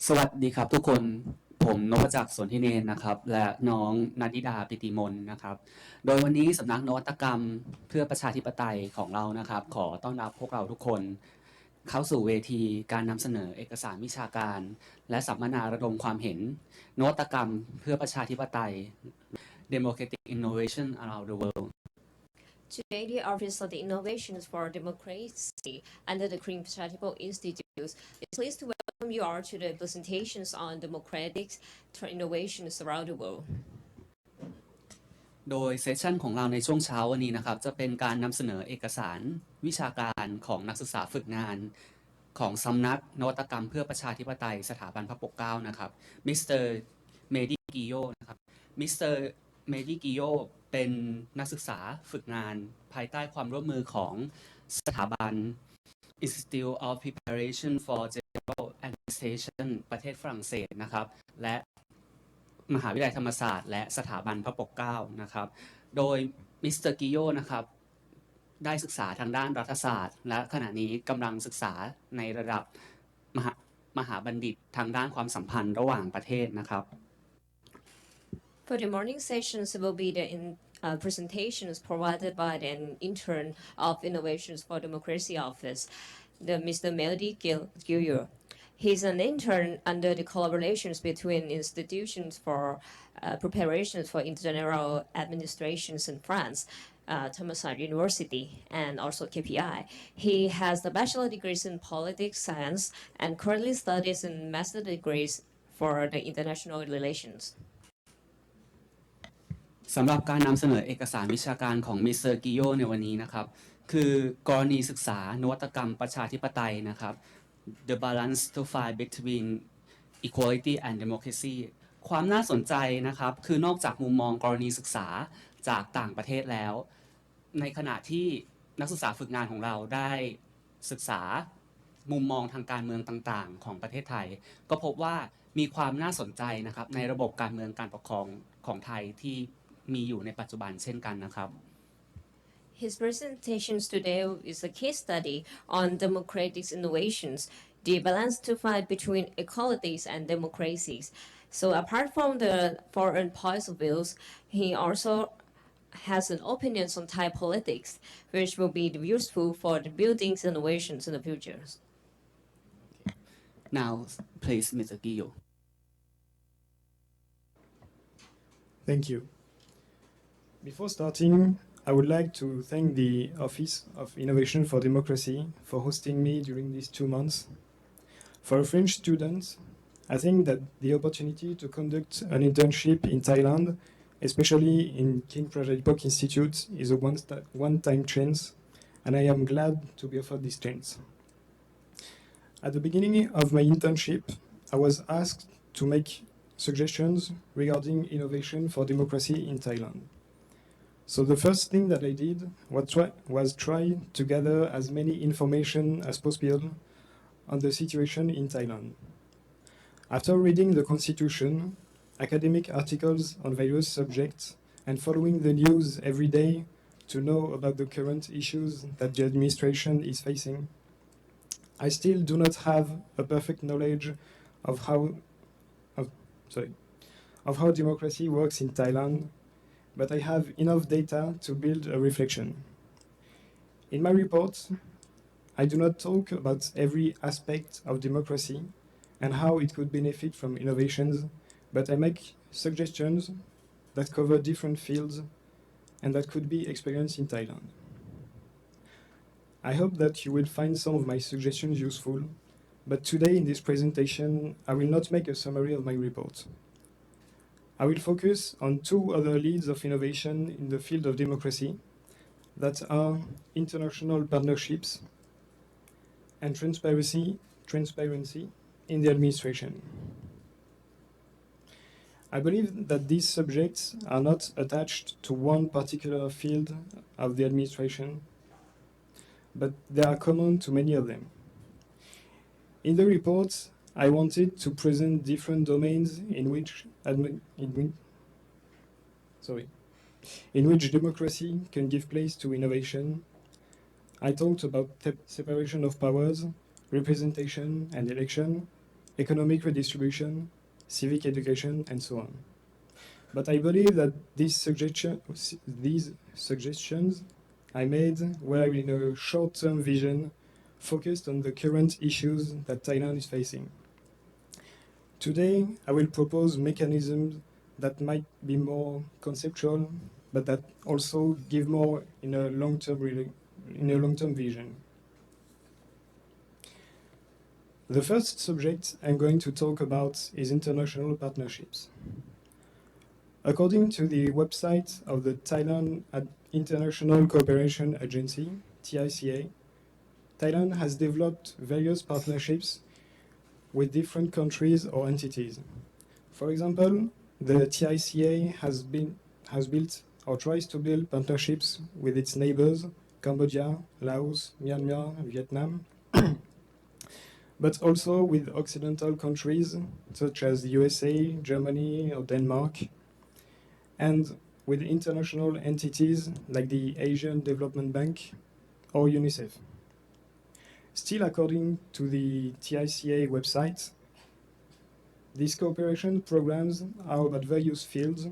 สวัสดีครับทุกคนผมนพจักรสนธิเนนนะครับและน้องนันทิดาปิติมนนะครับโดยวันนี้สำนักนวัตกรรมเพื่อประชาธิปไตยของเรานะครับขอต้อนรับพวกเราทุกคนเข้าสู่เวทีการนำเสนอเอกสารวิชาการและสัมมนาระดมความเห็นนวัตกรรมเพื่อประชาธิปไตย Democratic Innovation Around the World Today, the Office of the Innovations for Democracy under the Green Charitable Institute is pleased to welcome you all to the presentations on democratic innovations around the world. โดยเซสชันของเราในช่วงเช้าวันนี้นะครับจะเป็นการนำเสนอเอกสารวิชาการของนักศึกษาฝึกงานของสำนักนวัตกรรมเพื่อประชาธิปไตยสถาบันพระปกเกล้านะครับมิสเตอร์เมดิกิโยนะครับมิสเตอร์เมดิกิโยเป็นนักศึกษาฝึกงานภายใต้ความร่วมมือของสถาบัน Institute of Preparation for General Administration ประเทศฝรั่งเศสนะครับและมหาวิทยาลัยธรรมศาสตร์และสถาบันพระปกเกล้านะครับโดยมิสเตอร์กิโยนะครับได้ศึกษาทางด้านรัฐศาสตร์และขณะนี้กำลังศึกษาในระดับมหาบัณฑิตทางด้านความสัมพันธ์ระหว่างประเทศนะครับ For the morning sessions will be the presentations provided by an intern of Innovations for Democracy Office, the Mr. Mehdi Guillot. He's an intern under the collaborations between institutions for preparations for general administrations in France, Thomas University, and also KPI. He has the bachelor degrees in politics science and currently studies in master degrees for the international relations. สำหรับการนำเสนอเอกสารวิชาการของมิสเตอร์กิโยในวันนี้นะครับคือกรณีศึกษานวัตกรรมประชาธิปไตยนะครับ The balance to find between equality and democracy ความน่าสนใจนะครับคือนอกจากมุมมองกรณีศึกษาจากต่างประเทศแล้วในขณะที่นักศึกษาฝึกงานของเราได้ศึกษามุมมองทางการเมืองต่างๆของประเทศไทยก็พบว่ามีความน่าสนใจนะครับในระบบการเมืองการปกครองของไทยที่มีอยู่ในปัจจุบันเช่นกันนะครับ His presentations today is a case study on democratic innovations, the balance to find between equalities and democracies. So apart from the foreign points of views, he also has an opinions on Thai politics, which will be useful for the building innovations in the future. Now, please, Mr. Guillot. Thank you. Before starting, I would like to thank the Office of Innovation for Democracy for hosting me during these 2 months. For a French student, I think that the opportunity to conduct an internship in Thailand, especially in King Prajapok Institute, is a one-time chance, and I am glad to be offered this chance. At the beginning of my internship, I was asked to make suggestions regarding innovation for democracy in Thailand. So the first thing that I did was try to gather as many information as possible on the situation in Thailand. After reading the constitution, academic articles on various subjects, and following the news every day to know about the current issues that the administration is facing, I still do not have a perfect knowledge of how democracy works in Thailand, but I have enough data to build a reflection. In my report, I do not talk about every aspect of democracy and how it could benefit from innovations, but I make suggestions that cover different fields and that could be experienced in Thailand. I hope that you will find some of my suggestions useful, but today in this presentation, I will not make a summary of my report. I will focus on 2 other leads of innovation in the field of democracy that are international partnerships and transparency in the administration. I believe that these subjects are not attached to one particular field of the administration, but they are common to many of them. In the report, I wanted to present different domains in which democracy can give place to innovation. I talked about separation of powers, representation and election, economic redistribution, civic education, and so on. But I believe that these suggestions I made were in a short-term vision focused on the current issues that Thailand is facing. Today, I will propose mechanisms that might be more conceptual, but that also give more in a long-term vision. The first subject I'm going to talk about is international partnerships. According to the website of the Thailand International Cooperation Agency, TICA, Thailand has developed various partnerships with different countries or entities. For example, the TICA has built or tries to build partnerships with its neighbors, Cambodia, Laos, Myanmar, Vietnam, but also with Occidental countries such as the USA, Germany, or Denmark, and with international entities like the Asian Development Bank or UNICEF. Still, according to the TICA website, these cooperation programs are about various fields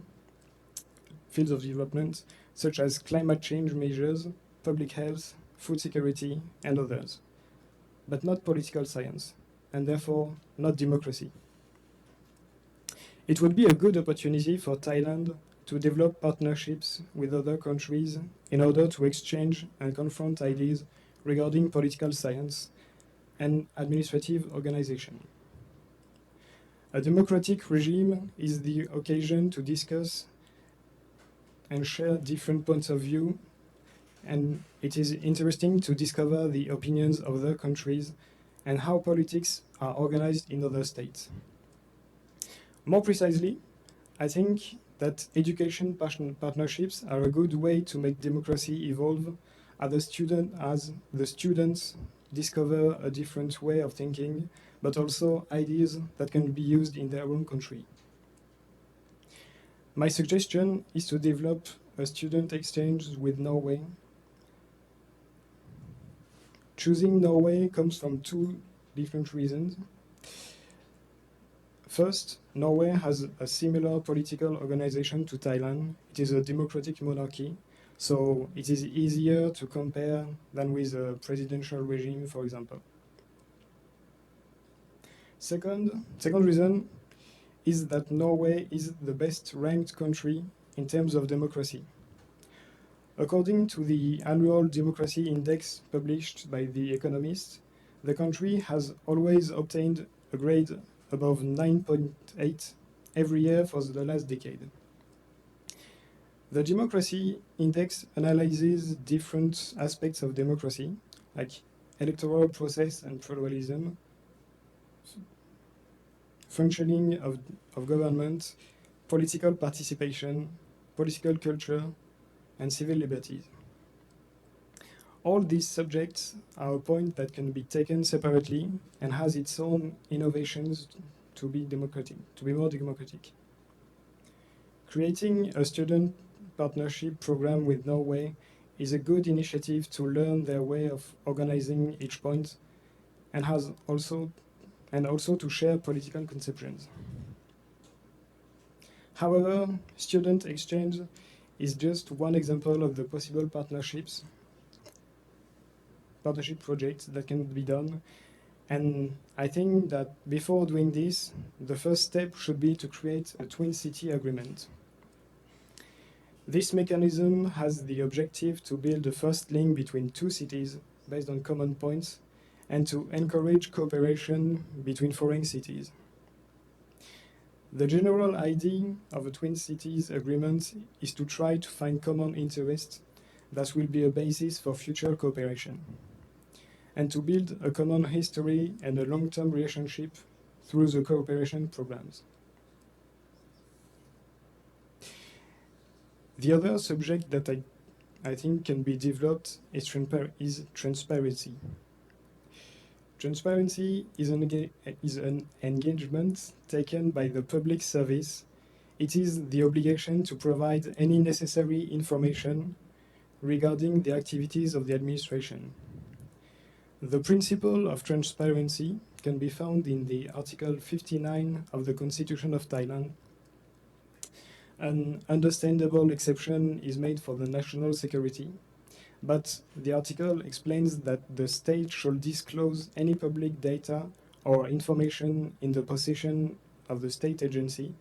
of development, such as climate change measures, public health, food security, and others, but not political science, and therefore not democracy. It would be a good opportunity for Thailand to develop partnerships with other countries in order to exchange and confront ideas regarding political science and administrative organization. A democratic regime is the occasion to discuss and share different points of view, and it is interesting to discover the opinions of other countries and how politics are organized in other states. More precisely, I think that education partnerships are a good way to make democracy evolve as the students discover a different way of thinking, but also ideas that can be used in their own country. My suggestion is to develop a student exchange with Norway. Choosing Norway comes from two different reasons. First, Norway has a similar political organization to Thailand. It is a democratic monarchy, so it is easier to compare than with a presidential regime, for example. Second reason is that Norway is the best ranked country in terms of democracy. According to the annual democracy index published by The Economist, the country has always obtained a grade above 9.8 every year for the last decade. The democracy index analyzes different aspects of democracy, like electoral process and pluralism, functioning of government, political participation, political culture, and civil liberties. All these subjects are a point that can be taken separately and has its own innovations to be more democratic. Creating a student partnership program with Norway is a good initiative to learn their way of organizing each point and also to share political conceptions. However, student exchange is just one example of the possible partnership projects that can be done, and I think that before doing this, the first step should be to create a twin city agreement. This mechanism has the objective to build a first link between two cities based on common points and to encourage cooperation between foreign cities. The general idea of a twin cities agreement is to try to find common interests that will be a basis for future cooperation, and to build a common history and a long-term relationship through the cooperation programs. The other subject that I think can be developed is transparency. Transparency is an engagement taken by the public service. It is the obligation to provide any necessary information regarding the activities of the administration. The principle of transparency can be found in the Article 59 of the Constitution of Thailand. An understandable exception is made for the national security, but the article explains that the state shall disclose any public data or information in the possession of the state agency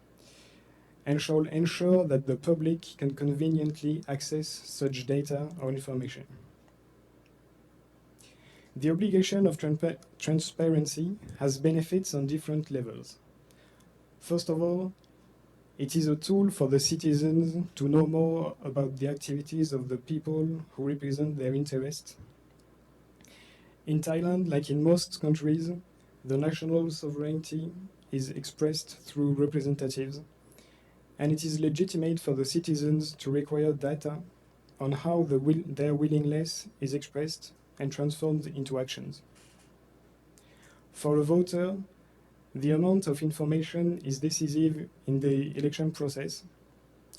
and shall ensure that the public can conveniently access such data or information. The obligation of transparency has benefits on different levels. First of all, it is a tool for the citizens to know more about the activities of the people who represent their interests. In Thailand, like in most countries, the national sovereignty is expressed through representatives, and it is legitimate for the citizens to require data on how their willingness is expressed and transformed into actions. For a voter, the amount of information is decisive in the election process.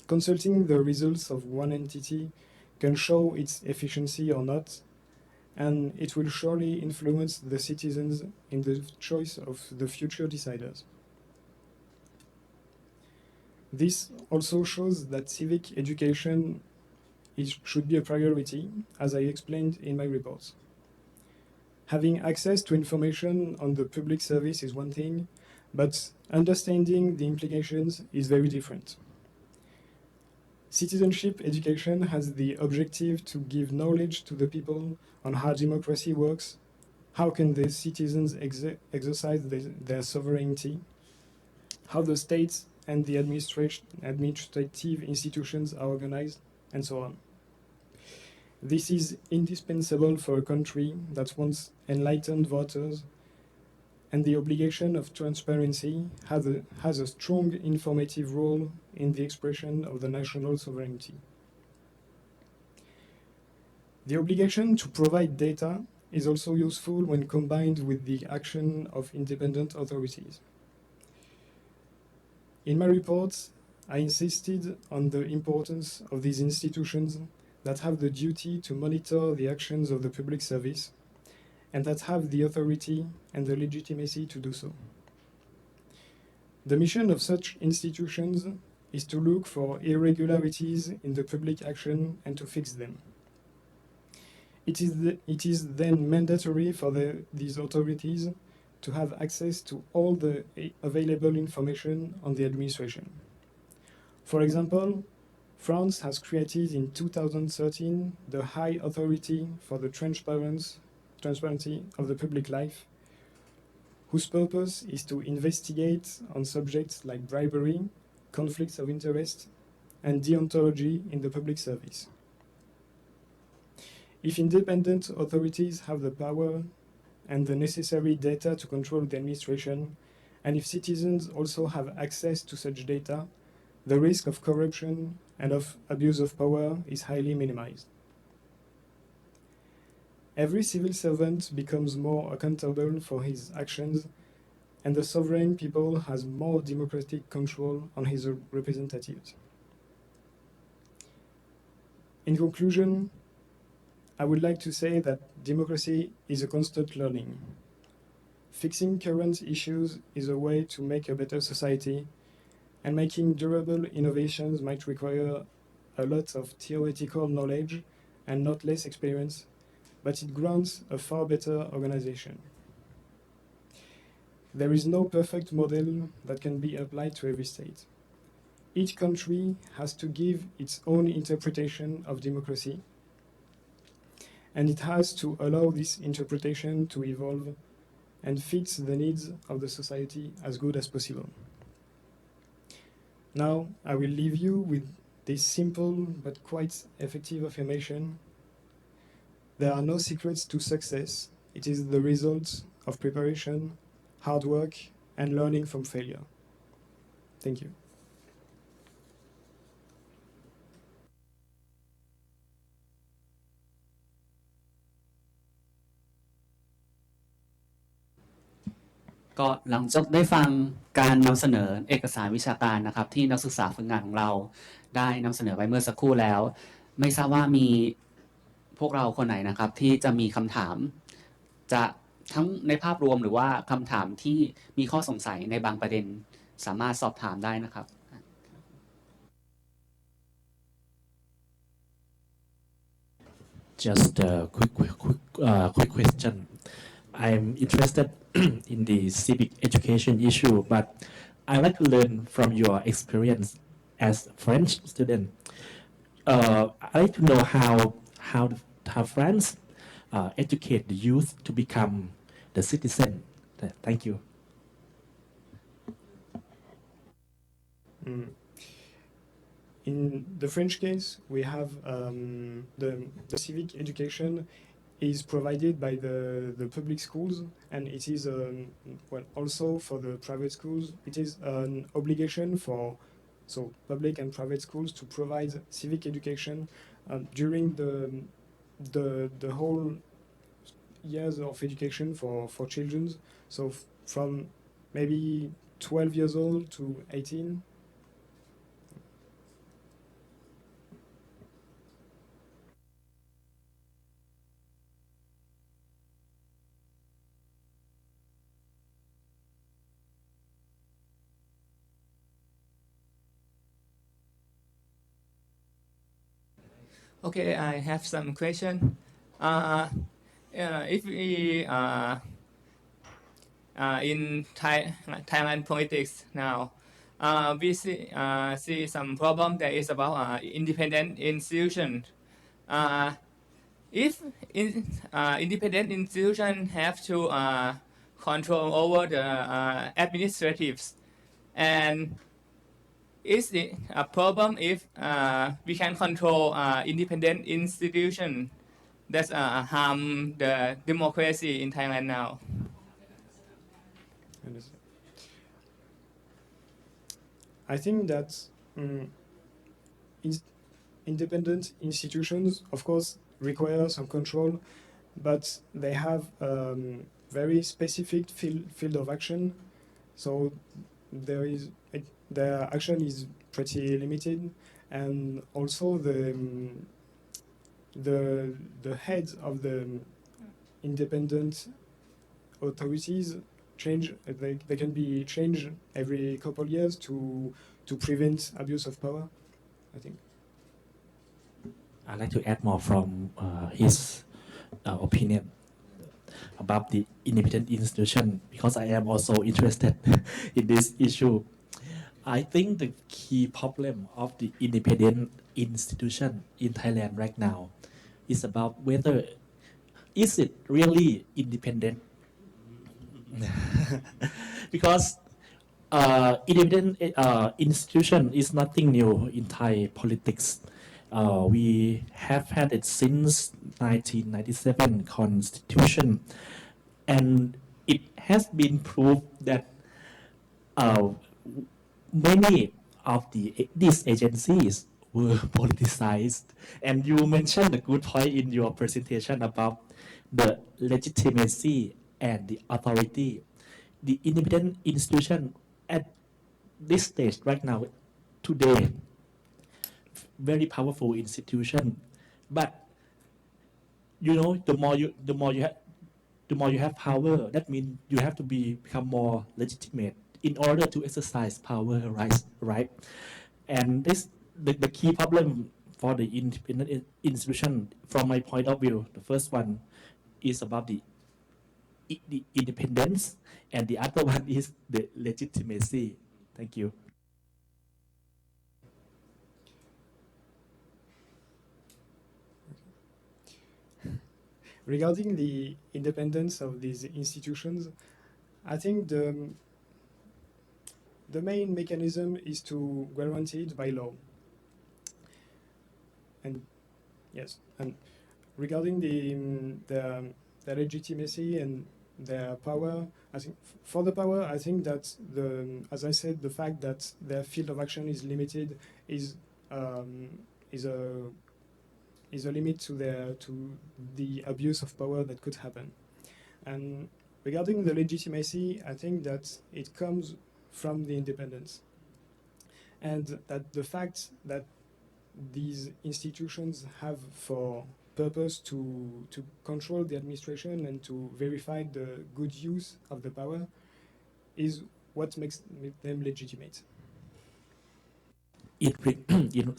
Consulting the results of one entity can show its efficiency or not, and it will surely influence the citizens in the choice of the future deciders. This also shows that civic education should be a priority, as I explained in my reports. Having access to information on the public service is one thing, but understanding the implications is very different. Citizenship education has the objective to give knowledge to the people on how democracy works, how can the citizens exercise their sovereignty, how the states and the administrative institutions are organized, and so on. This is indispensable for a country that wants enlightened voters, and the obligation of transparency has a strong informative role in the expression of the national sovereignty. The obligation to provide data is also useful when combined with the action of independent authorities. In my reports, I insisted on the importance of these institutions that have the duty to monitor the actions of the public service and that have the authority and the legitimacy to do so. The mission of such institutions is to look for irregularities in the public action and to fix them. It is then mandatory for these authorities to have access to all the available information on the administration. For example, France has created in 2013 the High Authority for the Transparency of the Public Life, whose purpose is to investigate on subjects like bribery, conflicts of interest, and deontology in the public service. If independent authorities have the power and the necessary data to control the administration, and if citizens also have access to such data, the risk of corruption and of abuse of power is highly minimized. Every civil servant becomes more accountable for his actions, and the sovereign people has more democratic control on his representatives. In conclusion, I would like to say that democracy is a constant learning. Fixing current issues is a way to make a better society, and making durable innovations might require a lot of theoretical knowledge and not less experience, but it grants a far better organization. There is no perfect model that can be applied to every state. Each country has to give its own interpretation of democracy, and it has to allow this interpretation to evolve and fit the needs of the society as good as possible. Now, I will leave you with this simple but quite effective affirmation. There are no secrets to success. It is the result of preparation, hard work, and learning from failure. Thank you.ก็หลังจากได้ฟังการนำเสนอเอกสารวิชาการนะครับที่นักศึกษาฝึกงานของเราได้นำเสนอไปเมื่อสักครู่แล้วไม่ทราบว่ามีพวกเราคนไหนนะครับที่จะมีคำถามจะ ทั้งในภาพรวมหรือว่าคำถามที่มีข้อสงสัยในบางประเด็นสามารถสอบถามได้นะครับ Just a quick question. I'm interested in the civic education issue, but I'd like to learn from your experience as a French student. I'd like to know how France educate the youth to become the citizen. Thank you. In the French case, we have the civic education is provided by the public schools, and it is well, also for the private schools. It is an obligation for public and private schools to provide civic education during the whole years of education for children. So from maybe 12 years old to 18. Okay, I have some question. If we in Thailand politics now, we see some problem that is about independent institution. If independent institution have to control over the administratives, and is it a problem if we can control independent institution that harm the democracy in Thailand now? I think that independent institutions, of course, require some control, but they have very specific field of action. So their action is pretty limited, and also the heads of the independent authorities change. They can be changed every couple of years to prevent abuse of power, I think. I'd like to add more from his opinion about the independent institution, because I am also interested in this issue. I think the key problem of the independent institution in Thailand right now is about whether is it really independent. Because independent institution is nothing new in Thai politics. We have had it since 1997 Constitution, and it has been proved that many of these agencies were politicized. And you mentioned a good point in your presentation about the legitimacy and the authority. The independent institution at this stage right now, today, very powerful institution, but the more you have power, that means you have to become more legitimate in order to exercise power, right? And the key problem for the independent institution, from my point of view, the first one is about the independence, and the other one is the legitimacy. Thank you. Regarding the independence of these institutions, I think the main mechanism is to guarantee it by law. And yes, and regarding the legitimacy and their power, I think for the power, I think that as I said, the fact that their field of action is limited is a limit to the abuse of power that could happen. And regarding the legitimacy, I think that it comes from the independence, and that the fact that these institutions have for purpose to control the administration and to verify the good use of the power is what makes them legitimate.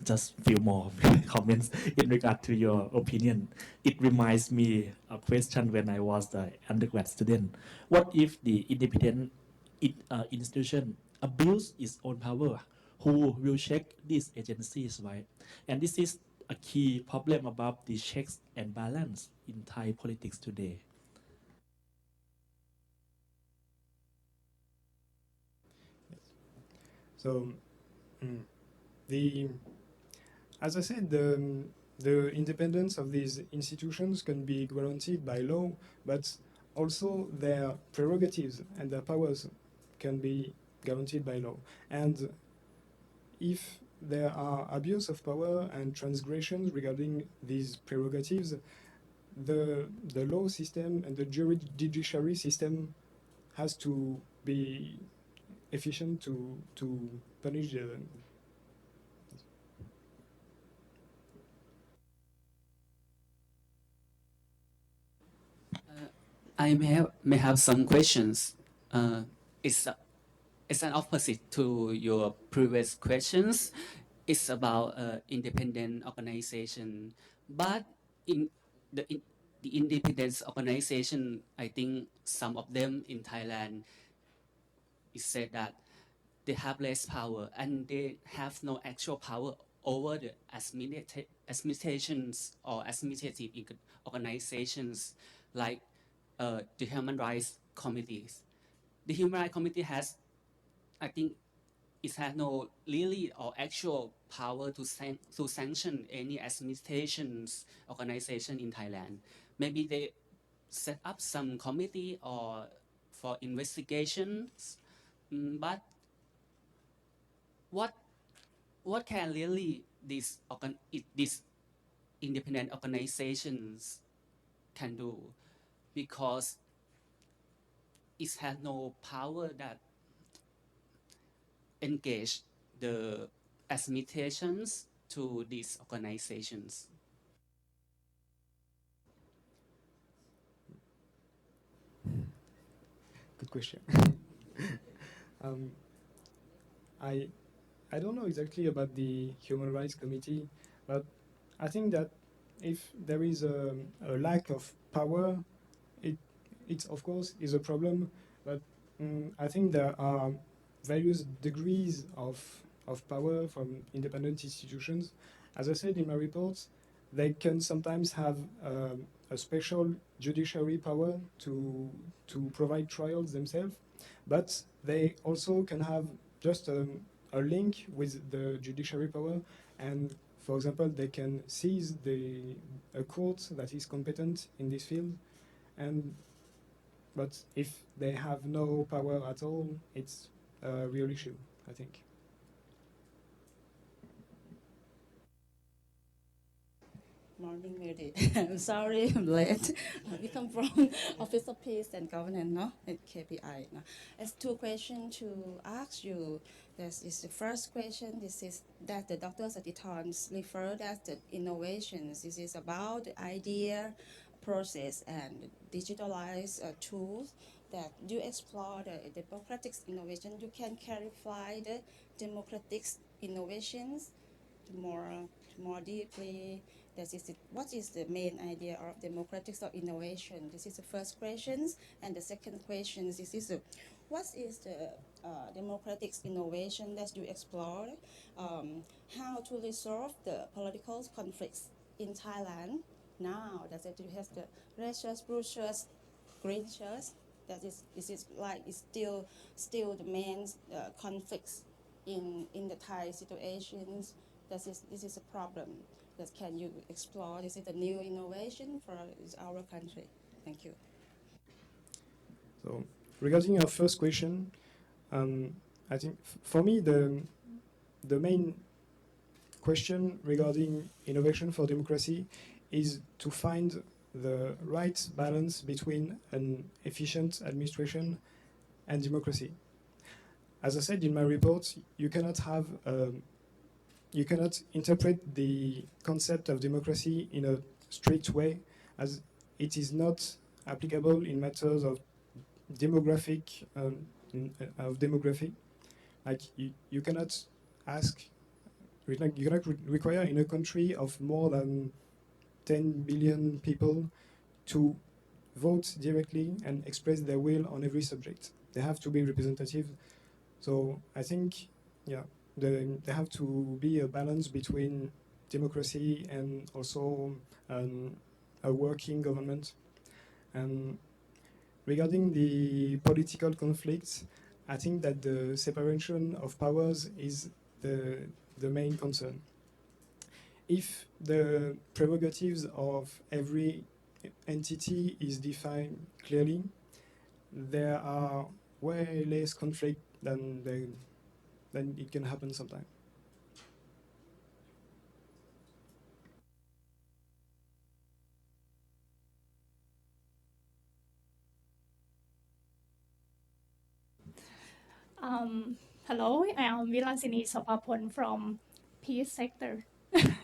Just few more comments in regard to your opinion. It reminds me a question when I was the undergrad student. What if the independent institution abuse its own power? Who will check these agencies, right? And this is a key problem about the checks and balance in Thai politics today. So, as I said, the independence of these institutions can be guaranteed by law, but also their prerogatives and their powers can be guaranteed by law. And if there are abuse of power and transgressions regarding these prerogatives, the law system and the judiciary system has to be efficient to punish the. I may have some questions. It's an opposite to your previous questions. It's about independent organization, but in the independent organization, I think some of them in Thailand, it said that they have less power and they have no actual power over the administrations or administrative organizations like the human rights committees. The human rights committee has, I think, it has no really or actual power to sanction any administrations organization in Thailand. Maybe they set up some committee or for investigations, but what can really these independent organizations can do, because it has no power that engage the administrations to these organizations. Good question. um, I don't know exactly about the Human Rights Committee, but I think that if there is a lack of power, it of course is a problem. But I think there are various degrees of power from independent institutions. As I said in my report, they can sometimes have a special judiciary power to provide trials themselves, but they also can have just a link with the judiciary power, and for example, they can seize a court that is competent in this field, and but if they have no power at all, it's a real issue, I think. Morning, Mehdi. I'm sorry I'm late. We come from Office of Peace and Governance, no? At KPI. No? There's two questions to ask you. This is the first question. This is that the Dr. Satithorn referred as the innovations. This is about the idea, process, and digitalized tools that you explore the democratic innovation. You can clarify the democratic innovations more deeply. What is the main idea of democratic innovation? This is the first question. And the second question is what is the democratic innovation that you explore? How to resolve the political conflicts in Thailand now that you have the red shirts, blue shirts, green shirts? This is like it's still the main conflicts in the Thai situations. This is a problem. That can you explore? This is a new innovation for our country. Thank you. So regarding our first question, I think for me the main question regarding innovation for democracy is to find the right balance between an efficient administration and democracy. As I said in my report, you cannot interpret the concept of democracy in a strict way, as it is not applicable in matters of demography. Like you cannot ask, you cannot require in a country of more than 10 billion people to vote directly and express their will on every subject. They have to be representative. So I think, yeah, there have to be a balance between democracy and also a working government. And regarding the political conflicts, I think that the separation of powers is the main concern. If the prerogatives of every entity is defined clearly, there are way less conflict than it can happen sometimes. Hello, I am Vilasini Sopapon from Peace Sector. The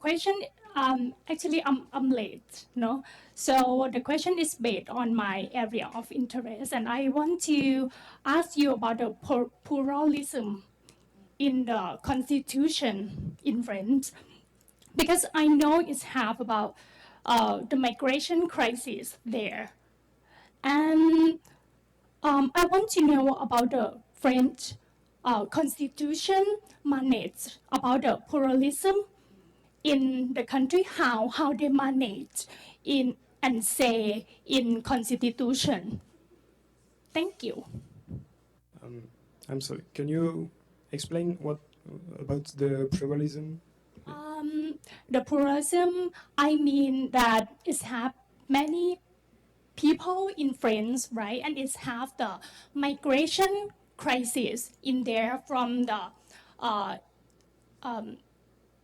question, actually, I'm late, no? So the question is based on my area of interest, and I want to ask you about the pluralism in the constitution in France, because I know it's half about the migration crisis there. And I want to know about the French constitution manage about the pluralism in the country, how they manage in and say in constitution. Thank you. I'm sorry. Can you explain what about the pluralism? The pluralism, I mean that it have many people in France, right? And it's have the migration crisis in there from the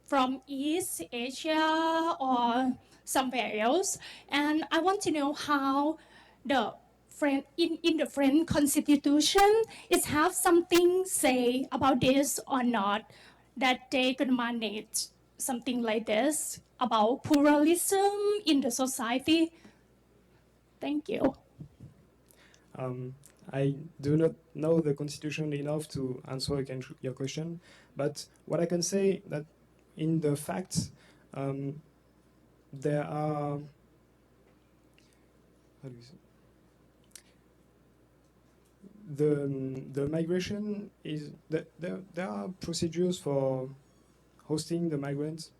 from East Asia or somewhere else. And I want to know how the French, in the French constitution, is have something say about this or not, that they could manage something like this about pluralism in the society. Thank you. I do not know the constitution enough to answer your question, but what I can say that in the facts, there are, how do you say? The migration is there are procedures for hosting the migrants,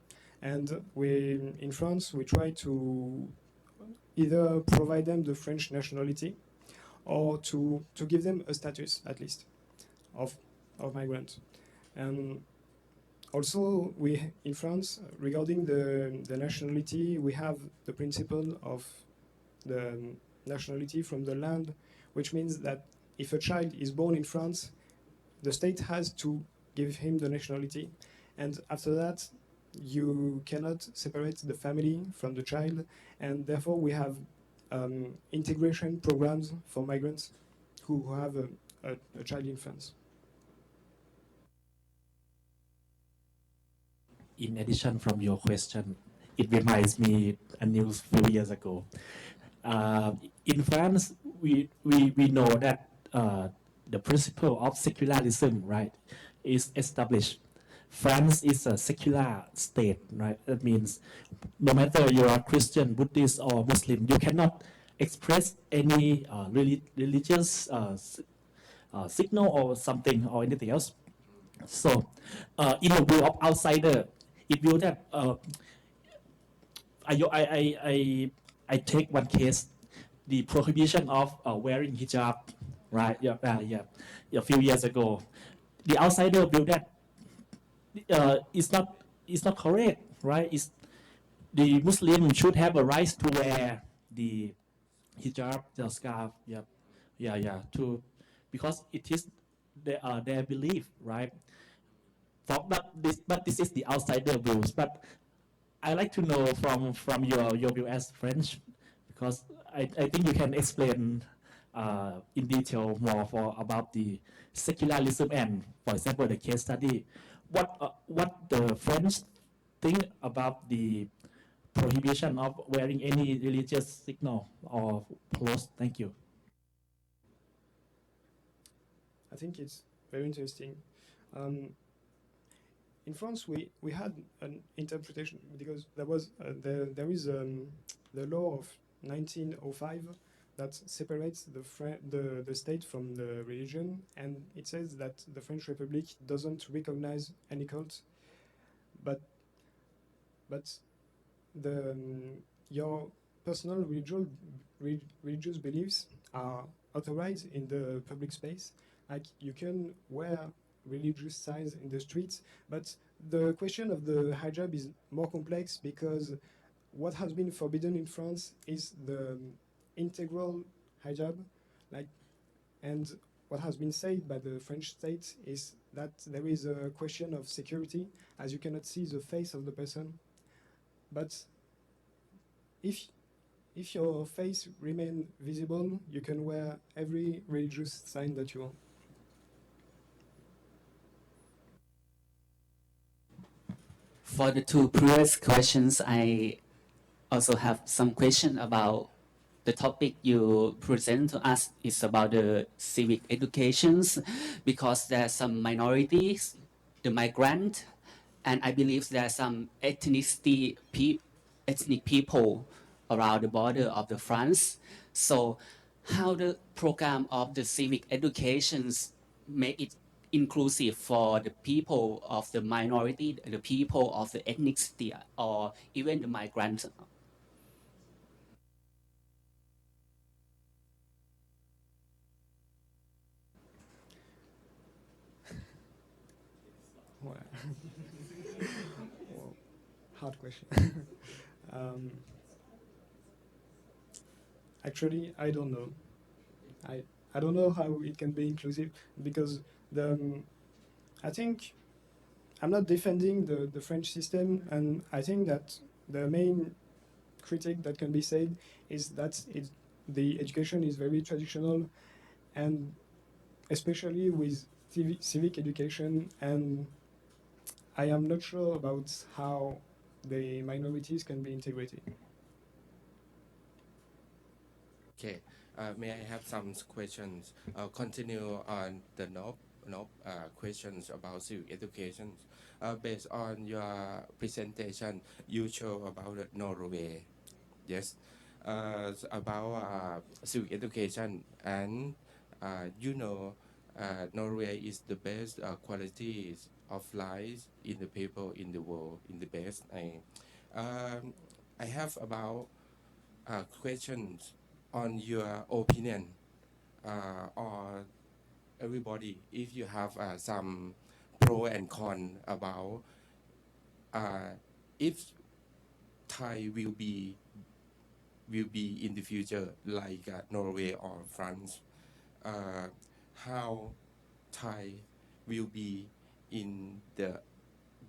and in France we try to either provide them the French nationality or to give them a status at least of migrant. And also in France, regarding the nationality, we have the principle of the nationality from the land, which means that if a child is born in France, the state has to give him the nationality, and after that you cannot separate the family from the child, and therefore we have integration programs for migrants who have a child in France. In addition, from your question, it reminds me a news few years ago. In France, we know that the principle of secularism, right, is established. France is a secular state, right? That means no matter you are Christian, Buddhist, or Muslim, you cannot express any religious signal or something or anything else. So, in a view of outsider, it will that I take one case, the prohibition of wearing hijab, right? A few years ago, the outsider view that it's not correct, right? The Muslim should have a right to wear the hijab, the scarf, because it is their belief, right? But this is the outsider views. But I like to know from your view as French, because I think you can explain in detail more about the secularism and, for example, the case study. What the French think about the prohibition of wearing any religious signal or clothes? Thank you. I think it's very interesting. In France, we had an interpretation because there is the law of 1905 that separates the state from the religion, and it says that the French Republic doesn't recognize any cult, but your personal religious beliefs are authorized in the public space. Like you can wear religious signs in the streets, but the question of the hijab is more complex because what has been forbidden in France is the integral hijab, and what has been said by the French state is that there is a question of security, as you cannot see the face of the person. But if your face remains visible, you can wear every religious sign that you want. For the two previous questions, I also have some question about the topic you present to us is about the civic educations, because there are some minorities, the migrant, and I believe there are some ethnic people around the border of the France. So how the program of the civic educations make it inclusive for the people of the minority, the people of the ethnicity, or even the migrants? Well, hard question. Actually, I don't know. I don't know how it can be inclusive because I think I'm not defending the French system, and I think that the main critique that can be said is that the education is very traditional, and especially with civic education, and I am not sure about how the minorities can be integrated. Okay, may I have some questions? Continue on the questions about civic education. Based on your presentation, you show about Norway. Yes, about civic education, and Norway is the best qualities of life in the people in the world, in the best. I have about questions on your opinion, or everybody, if you have some pro and con about if Thai will be in the future like Norway or France, how Thai will be in the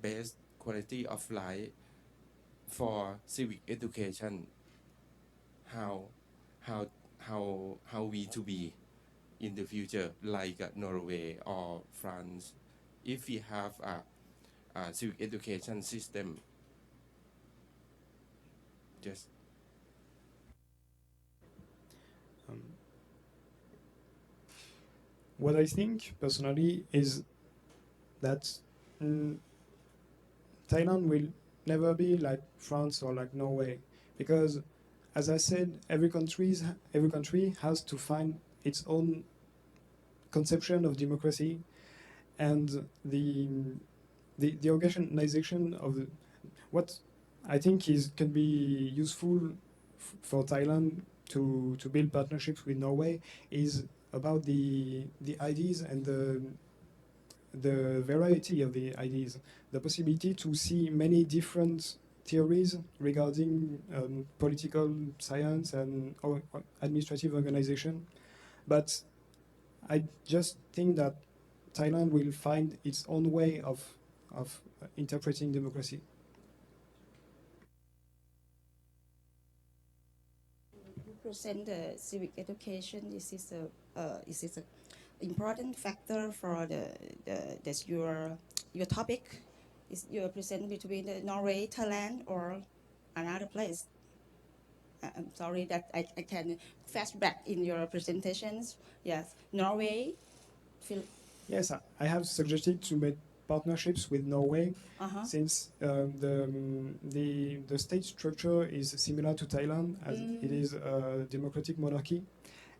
best quality of life for civic education, how we to be in the future like Norway or France, if we have a civic education system. Just What I think personally is that Thailand will never be like France or like Norway, because, as I said, every country has to find its own conception of democracy, and the organization of what I think can be useful for Thailand to build partnerships with Norway is about the ideas and the variety of the ideas, the possibility to see many different theories regarding political science and administrative organization. But I just think that Thailand will find its own way of interpreting democracy. Present the civic education. This is a important factor for your topic. is you present between the Norway, Thailand, or another place? I'm sorry that I can fast back in your presentations. Yes, Norway, Yes, I have suggested to make partnerships with Norway since the state structure is similar to Thailand as it is a democratic monarchy,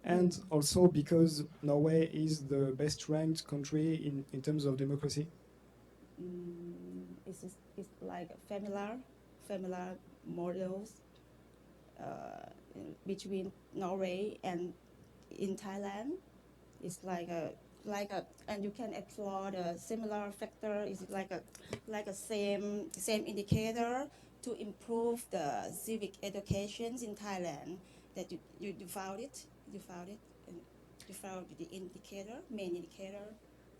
and also because Norway is the best ranked country in terms of democracy. It's like familiar models between Norway and in Thailand. It's like a and you can explore the similar factor. Is like a same indicator to improve the civic educations in Thailand. That you found it, and you found the indicator, main indicator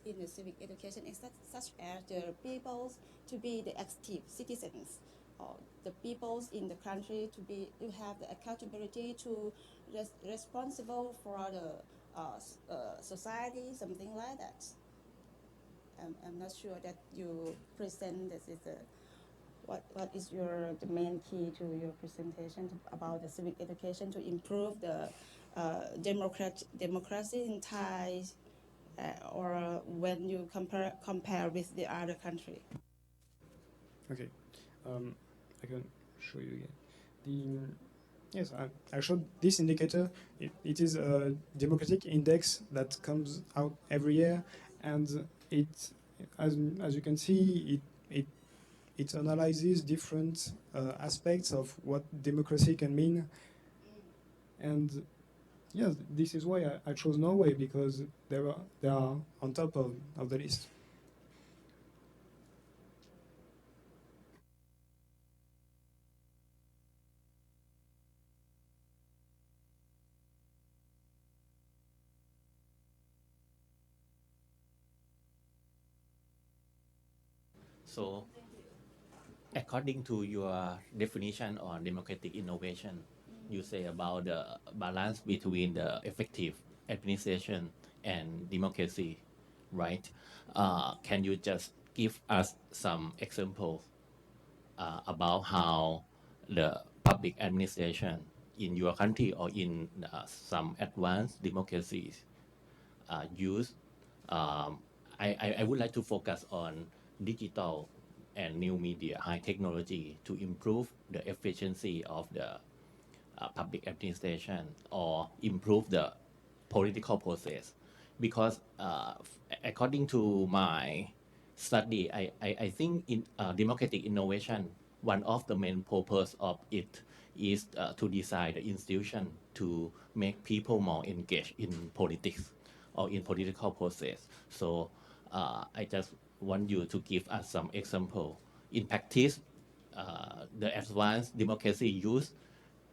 in the civic education is such as the peoples to be the active citizens, or the peoples in the country to have the accountability to responsible for the society, something like that. I'm not sure that you present this is what is the main key to your presentation about the civic education to improve the democracy in Thai, or when you compare with the other country. Okay, I can show you again. Yes, I showed this indicator. It is a democratic index that comes out every year, and as you can see, it analyzes different aspects of what democracy can mean. And yes, this is why I chose Norway, because they are on top of the list. So, according to your definition on democratic innovation, you say about the balance between the effective administration and democracy, right? Can you just give us some examples about how the public administration in your country or in some advanced democracies use? I would like to focus on digital and new media, high technology, to improve the efficiency of the public administration or improve the political process. Because according to my study, I think in democratic innovation, one of the main purpose of it is to design the institution to make people more engaged in politics or in political process. So I just want you to give us some example. In practice, the advanced democracy use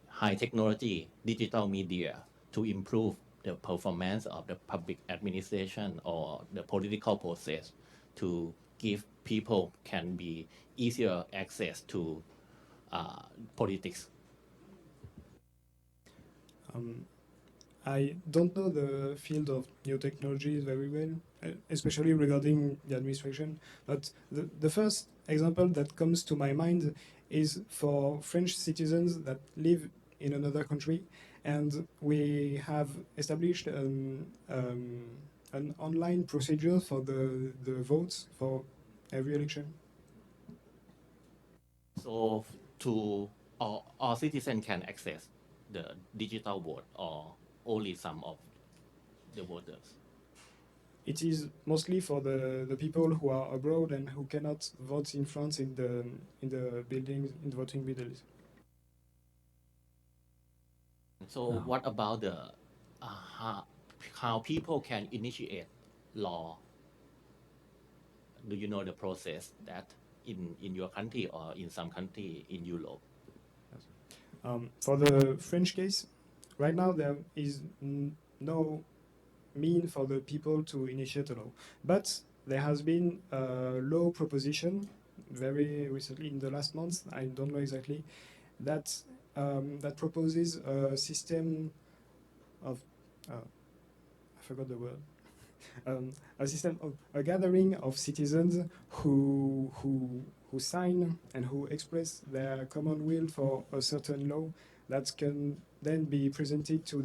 high technology, digital media to improve the performance of the public administration or the political process, to give people can be easier access to politics. I don't know the field of new technologies very well, especially regarding the administration. But the first example that comes to my mind is for French citizens that live in another country, and we have established an online procedure for the votes for every election. So to all citizens can access the digital vote, or only some of the voters? It is mostly for the people who are abroad and who cannot vote in France in the buildings, in the voting buildings. So what about the how people can initiate law? Do you know the process that in your country or in some country in Europe? For the French case, right now there is no mean for the people to initiate a law, but there has been a law proposition very recently in the last month. I don't know exactly that that proposes a system of I forgot the word. a system of a gathering of citizens who sign and who express their common will for a certain law that can then be presented to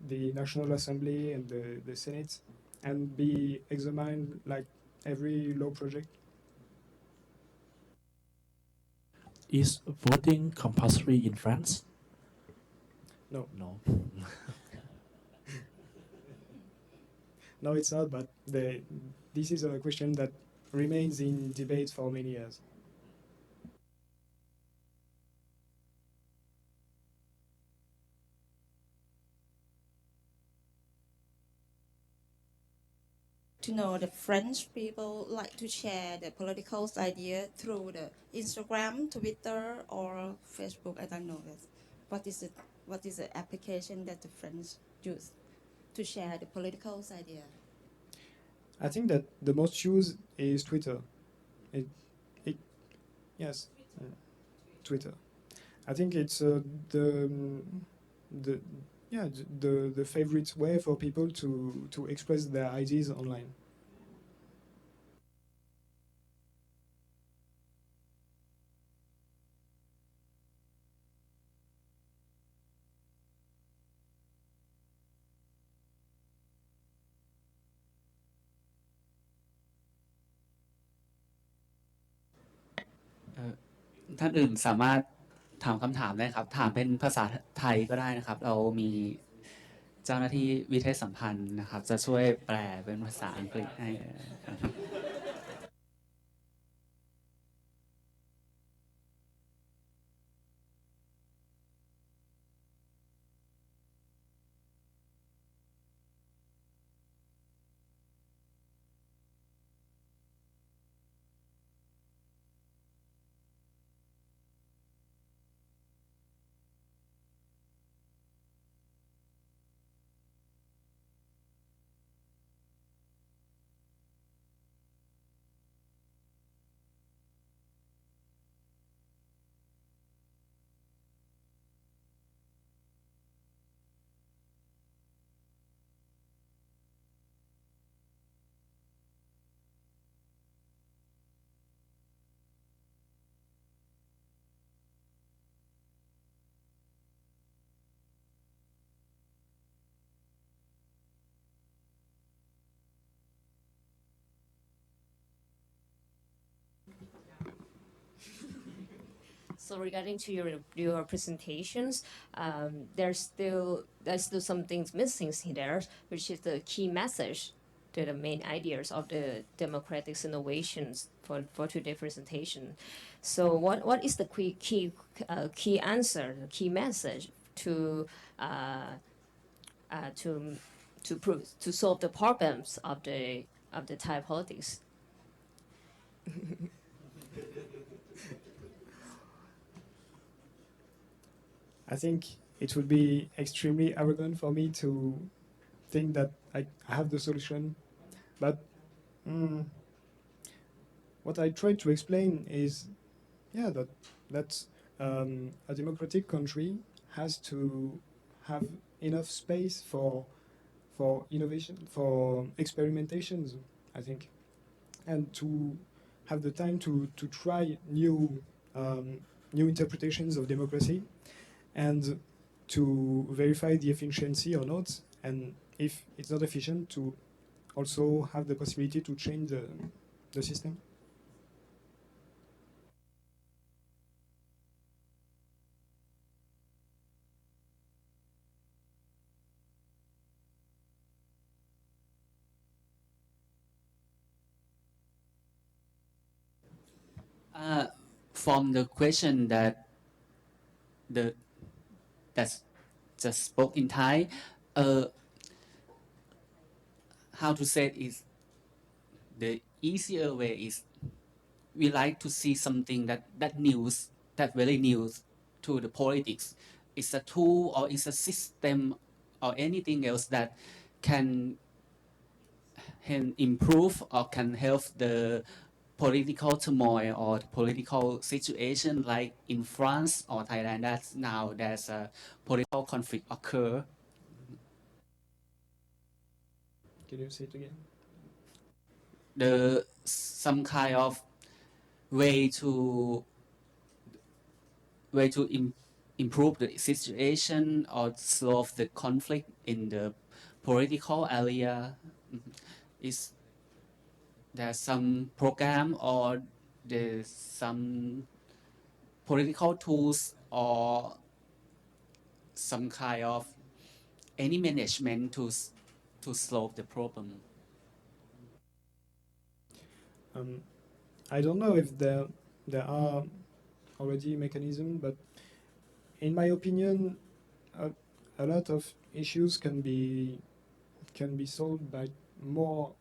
the National Assembly and the Senate and be examined like every law project. Is voting compulsory in France? No. No. No, it's not, but this is a question that remains in debate for many years. To know the French people like to share the political idea through the Instagram, Twitter, or Facebook. I don't know that. What is the application that the French use to share the political idea? I think that the most used is Twitter. Yes, Twitter. I think it's the favorite way for people to express their ideas online. Uh, ท่านอื่นสามารถถามคำถามได้ครับถามเป็นภาษาไทยก็ได้นะครับเรามีเจ้าหน้าที่วิทยสัมพันธ์นะครับจะช่วยแปลเป็นภาษาอังกฤษให้ So regarding to your presentations, there's still some things missing there, which is the key message, the main ideas of the democratic innovations for today's presentation. So what is the key answer, the key message to solve the problems of the Thai politics? I think it would be extremely arrogant for me to think that I have the solution. But what I tried to explain is, that a democratic country has to have enough space for innovation, for experimentations, I think, and to have the time to try new interpretations of democracy, and to verify the efficiency or not, and if it's not efficient, to also have the possibility to change the system. From the question that's just spoke in Thai, how to say it is the easier way is we like to see something that very news to the politics. It's a tool or it's a system or anything else that can improve or can help the political turmoil or the political situation like in France or Thailand that's now there's a political conflict occur. Can you say it again? Some kind of way to improve the situation or solve the conflict in the political area. Is there some program or there's some political tools or some kind of any management to solve the problem? I don't know if there are already mechanisms, but in my opinion, a lot of issues can be solved by more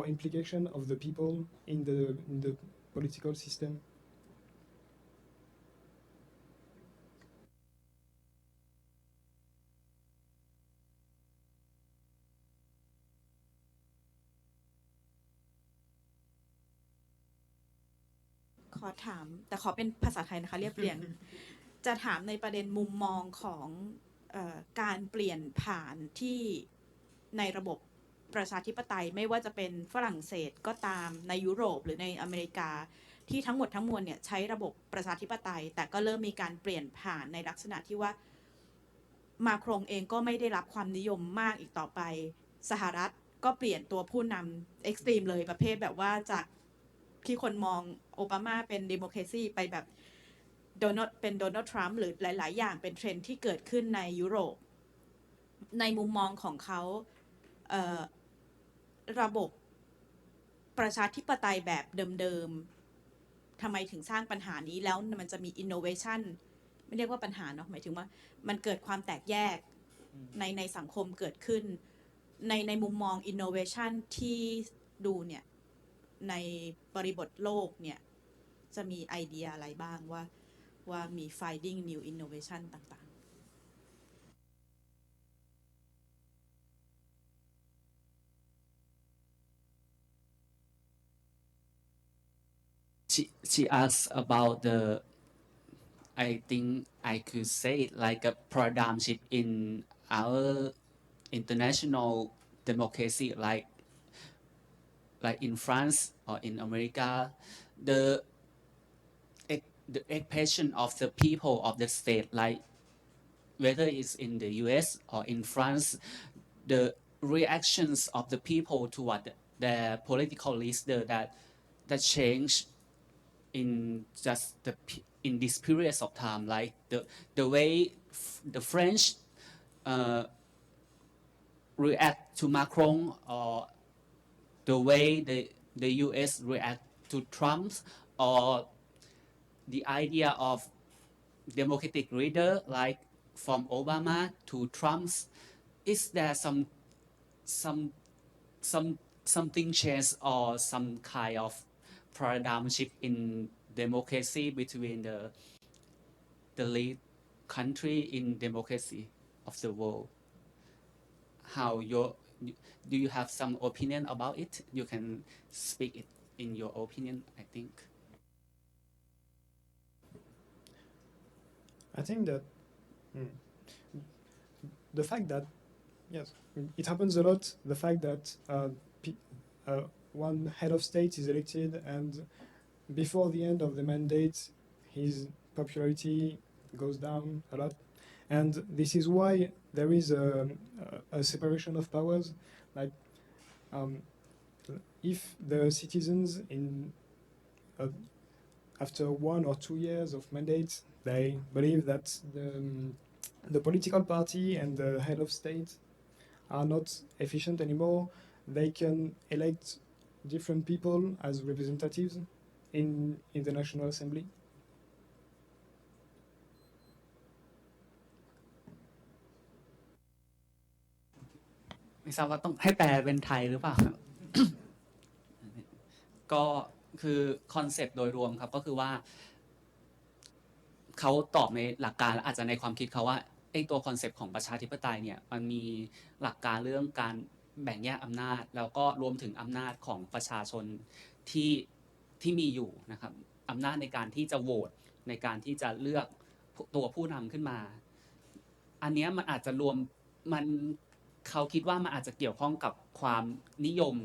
implication of the people in the political system. ขอถามแต่ขอเป็นภาษาไทยนะคะเรียบเรียง จะถามในประเด็นมุมมองของการเปลี่ยนผ่านที่ในระบบประชาธิปไตยไม่ว่าจะเป็นฝรั่งเศสก็ตามในยุโรปหรือในอเมริกาที่ทั้งหมดทั้งมวลเนี่ยใช้ระบบประชาธิปไตยแต่ก็เริ่มมีการเปลี่ยนผ่านในลักษณะที่ว่ามาครงเองก็ไม่ได้รับความนิยมมากอีกต่อไปสหรัฐก็เปลี่ยนตัวผู้นำเอ็กซ์ตรีมเลยประเภทแบบว่าจากที่คนมองโอบามาเป็นดิโมคราซีไปแบบโดนัลด์ทรัมป์หรือหลายๆอย่างเป็นเทรนด์ที่เกิดขึ้นในยุโรปในมุมมองของเขาระบบประชาธิปไตยแบบเดิมๆทำไมถึงสร้างปัญหานี้แล้วมันจะมีอินโนเวชันไม่เรียกว่าปัญหาเนาะหมายถึงว่ามันเกิดความแตกแยกในสังคมเกิดขึ้นในมุมมองอินโนเวชันที่ดูเนี่ยในบริบทโลกเนี่ยจะมีไอเดียอะไรบ้างว่ามี finding new innovation ต่างๆShe asked about the, I think I could say it like a paradigm shift in our international democracy, like in France or in America, the expression of the people of the state, like whether it's in the US or in France, the reactions of the people toward their political leader that change in just in this period of time, like the way the French react to Macron, or the way the US react to Trump, or the idea of democratic leader like from Obama to Trump. Is there something change or some kind of paradigm shift in democracy between the lead country in democracy of the world? Do you have some opinion about it? You can speak it in your opinion, I think. I think that the fact that, yes, it happens a lot, the fact that one head of state is elected and before the end of the mandate his popularity goes down a lot, and this is why there is a separation of powers. Like if the citizens after 1 or 2 years of mandate they believe that the political party and the head of state are not efficient anymore, they can elect different people as representatives in the National Assembly. ไม่ทราบว่าต้องให้แปลเป็นไทยหรือเปล่า ก็คือคอนเซปต์โดยรวมครับก็คือว่าเขาตอบในหลักการและอาจจะในความคิดเขาว่าไอ้ตัวคอนเซปต์ของประชาธิปไตยเนี่ยมันมีหลักการเรื่องการแบ่งแยกอำนาจแล้วก็รวมถึงอำนาจของประชาชนที่มีอยู่นะครับอำนาจในการที่จะโหวตในการที่จะเลือกตัวผู้นำขึ้นมาอันนี้มันอาจจะรวมมัน เขาคิดว่ามันอาจจะเกี่ยวข้องกับความนิยม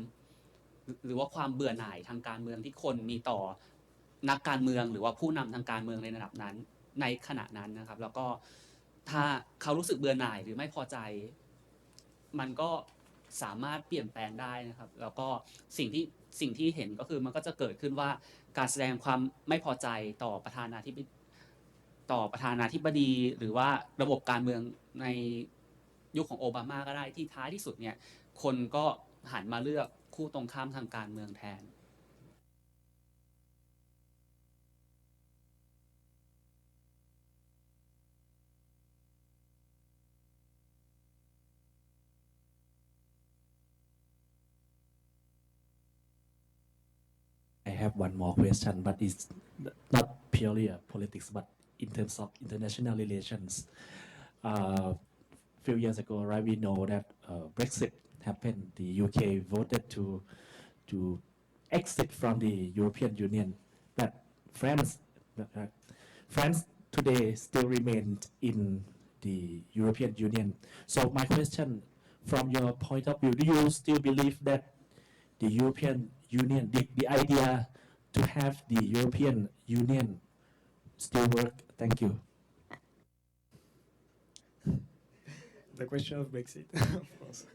หรือว่าความเบื่อหน่ายทางการเมืองที่คนมีต่อนักการเมืองหรือว่าผู้นำทางการเมืองในระดับนั้นในขณะนั้นนะครับแล้วก็ถ้าเขารู้สึกเบื่อหน่ายหรือไม่พอใจมันก็สามารถเปลี่ยนแปลงได้นะครับแล้วก็สิ่งที่เห็นก็คือมันก็จะเกิดขึ้นว่าการแสดงความไม่พอใจต่อประธานาธิบดีหรือว่าระบบการเมืองในยุคของโอบามาก็ได้ที่ท้ายที่สุดเนี่ยคนก็หันมาเลือกคู่ตรงข้ามทางการเมืองแทน I have one more question, but it's not purely politics, but in terms of international relations. Few years ago, right, we know that Brexit happened. The UK voted to exit from the European Union, but France today still remains in the European Union. So my question, from your point of view, do you still believe that the European Union, the idea to have the European Union still work? Thank you. The question of Brexit, of course.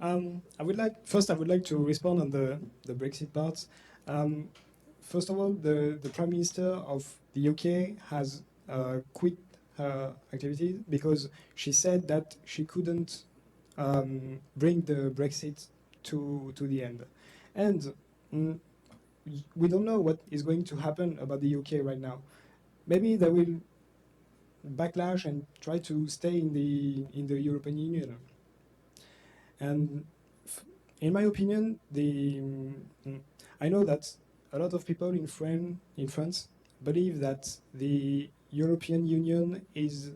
I would like to respond on the Brexit part. First of all, the Prime Minister of the UK has quit her activities because she said that she couldn't bring the Brexit to the end. And we don't know what is going to happen about the UK right now. Maybe they will backlash and try to stay in the European Union. And in my opinion, I know that a lot of people in France believe that the European Union is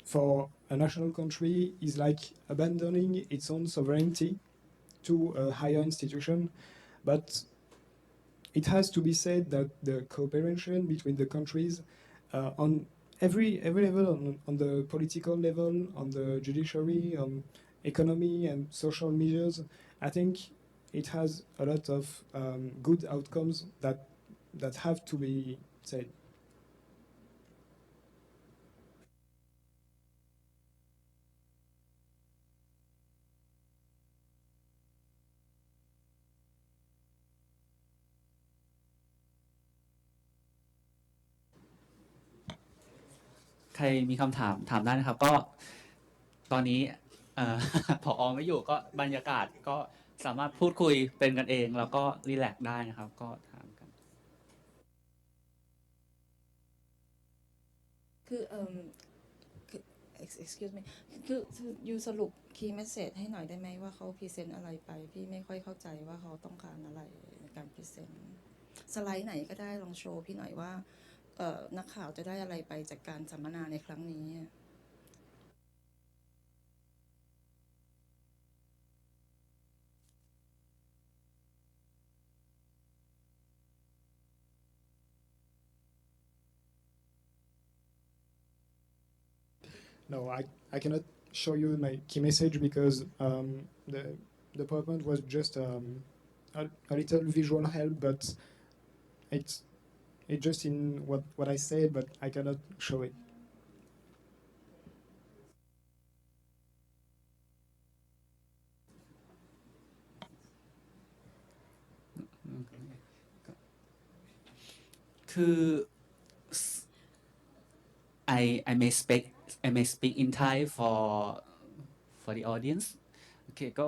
for a national country is like abandoning its own sovereignty to a higher institution, but it has to be said that the cooperation between the countries on every level, on the political level, on the judiciary, on economy and social measures, I think it has a lot of good outcomes that have to be said.ใครมีคำถามได้นะครับก็ตอนนี้ผอไม่อยู่ก็บรรยากาศก็สามารถพูดคุยเป็นกันเองแล้วก็รีแลกซ์ได้นะครับก็ถามกันคือexcuse me คือยูสรุป key message ให้หน่อยได้ไหมว่าเขาพรีเซนต์อะไรไปพี่ไม่ค่อยเข้าใจว่าเขาต้องการอะไรในการพรีเซนต์สไลด์ไหนก็ได้ลองโชว์พี่หน่อยว่านักข่าวจะได้อะไรไปจากการสัมมนาในครั้งนี้ No, I cannot show you my key message because the PowerPoint was just a little visual help, but it's just in what I said, but I cannot show it. I may speak in Thai for the audience โอเคก็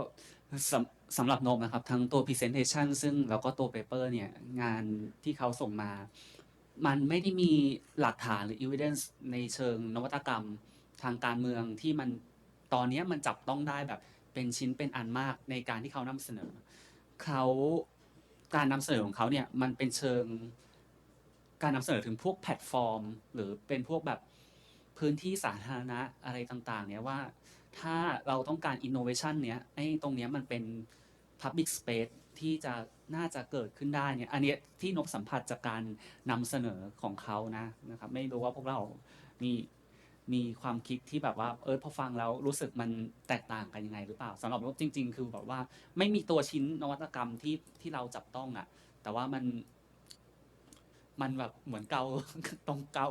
สำหรับนมนะครับทั้งตัว presentation ซึ่งแล้วก็ตัว paper เนี่ยงานที่เขาส่งมามันไม่ได้มีหลักฐานหรือ evidence ในเชิงนวัตกรรมทางการเมืองที่มันตอนนี้มันจับต้องได้แบบเป็นชิ้นเป็นอันมากในการที่เขานำเสนอการนำเสนอของเขาเนี่ยมันเป็นเชิงการนำเสนอถึงพวกแพลตฟอร์มหรือเป็นพวกแบบพื้นที่สาธารณะอะไรต่างๆเนี่ยว่าถ้าเราต้องการ innovation เนี้ยไอ้ตรงเนี้ยมันเป็น public space ที่น่าจะเกิดขึ้นได้เนี่ยอันนี้ที่นบสัมผัสจากการนำเสนอของเขานะครับไม่รู้ว่าพวกเรามี มีความคิดที่แบบว่าพอฟังแล้วรู้สึกมันแตกต่างกันยังไงหรือเปล่าสำหรับนบจริงๆคือแบบว่าไม่มีตัวชิ้นนวัตกรรมที่เราจับต้องอ่ะแต่ว่ามันแบบเหมือนเกา ตรงเกา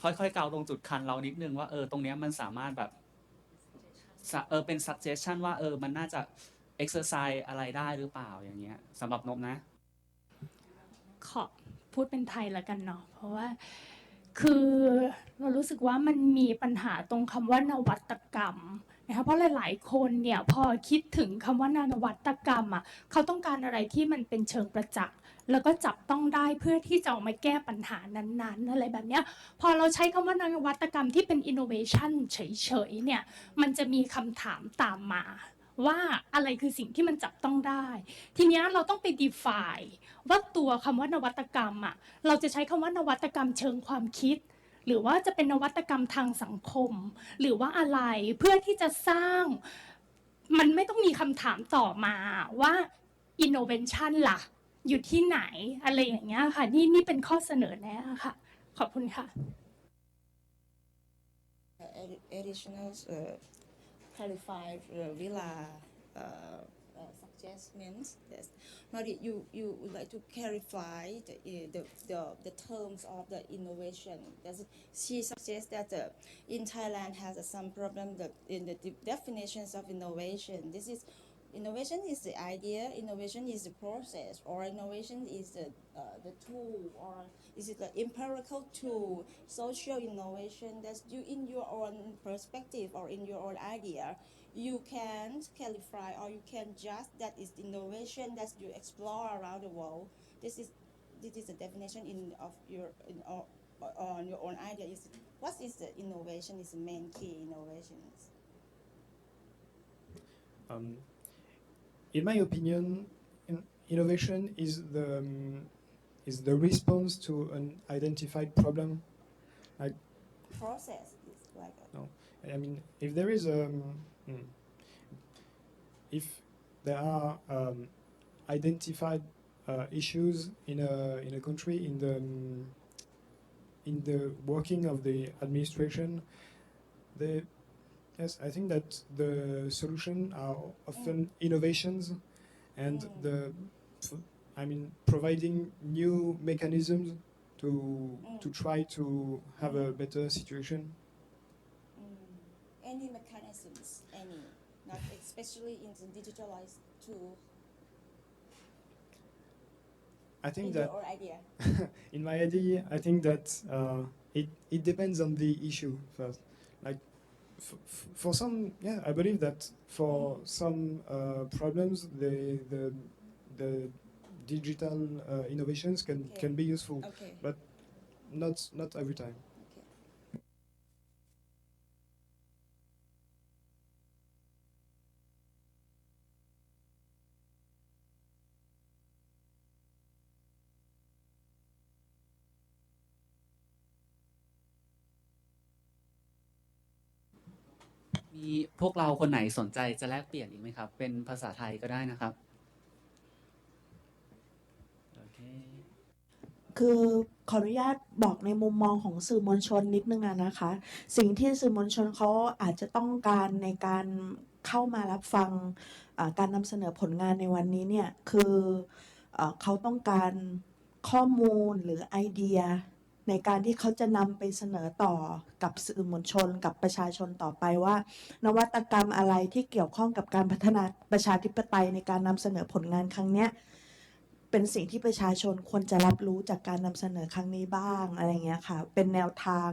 ค่อยๆเกาตรงจุดคันเรานิดนึงว่าตรงเนี้ยมันสามารถแบบเป็น suggestion ว่ามันน่าจะ exercise อะไรได้หรือเปล่าอย่างเงี้ยสำหรับนบนะ ขอพูดเป็นไทยละกันเนาะเพราะว่าคือเรารู้สึกว่ามันมีปัญหาตรงคำว่านวัตกรรมนะคะเพราะหลายๆคนเนี่ยพอคิดถึงคำว่านวัตกรรมอ่ะเขาต้องการอะไรที่มันเป็นเชิงประจักษ์แล้วก็จับต้องได้เพื่อที่จะเอามาแก้ปัญหานั้นๆอะไรแบบเนี้ยพอเราใช้คำว่านวัตกรรมที่เป็น innovation เฉยๆเนี่ยมันจะมีคำถามตามมาว่าอะไรคือสิ่งที่มันจับต้องได้ทีนี้เราต้องไป define ว่าตัวคำว่านวัตกรรมอ่ะเราจะใช้คำว่านวัตกรรมเชิงความคิดหรือว่าจะเป็นนวัตกรรมทางสังคมหรือว่าอะไรเพื่อที่จะสร้างมันไม่ต้องมีคำถามต่อมาว่า innovation ล่ะอยู่ที่ไหนอะไรอย่างเงี้ยค่ะนี่เป็นข้อเสนอแนะค่ะขอบคุณค่ะ Additional clarified villa suggestions. Yes. Mehdi, you would like to clarify the terms of the innovation. She suggests that in Thailand has some problem in the definitions of innovation. Innovation is the idea, innovation is the process, or innovation is the tool, or is it the empirical tool, social innovation that you in your own perspective or in your own idea, you can clarify or you can judge that is innovation that you explore around the world. This is the definition on your own idea. What is the innovation? Is the main key innovations. In my opinion, innovation is the response to an identified problem. Like Process is like no, I mean if there is if there are identified issues in a country in the working of the administration, yes, I think that the solution are often innovations and providing new mechanisms to try to have a better situation. Any mechanisms, not especially in the digitalized tool. I think in that your idea. in my idea, I think that it depends on the issue first. Like for some, yeah, I believe that for some problems, the digital innovations can be useful, Okay. but not every time. Okay. มีพวกเราคนไหนสนใจจะแลกเปลี่ยนอีกไหมครับเป็นภาษาไทยก็ได้นะครับโอเค คือขออนุญาตบอกในมุมมองของสื่อมวลชนนิดนึงนะคะ สิ่งที่สื่อมวลชนเขาอาจจะต้องการในการเข้ามารับฟังการนำเสนอผลงานในวันนี้เนี่ยคือเขาต้องการข้อมูลหรือไอเดียในการที่เขาจะนำไปเสนอต่อกับสื่อมวลชนกับประชาชนต่อไปว่านวัตกรรมอะไรที่เกี่ยวข้องกับการพัฒนาประชาธิปไตยในการนำเสนอผลงานครั้งนี้เป็นสิ่งที่ประชาชนควรจะรับรู้จากการนำเสนอครั้งนี้บ้างอะไรเงี้ยค่ะเป็นแนวทาง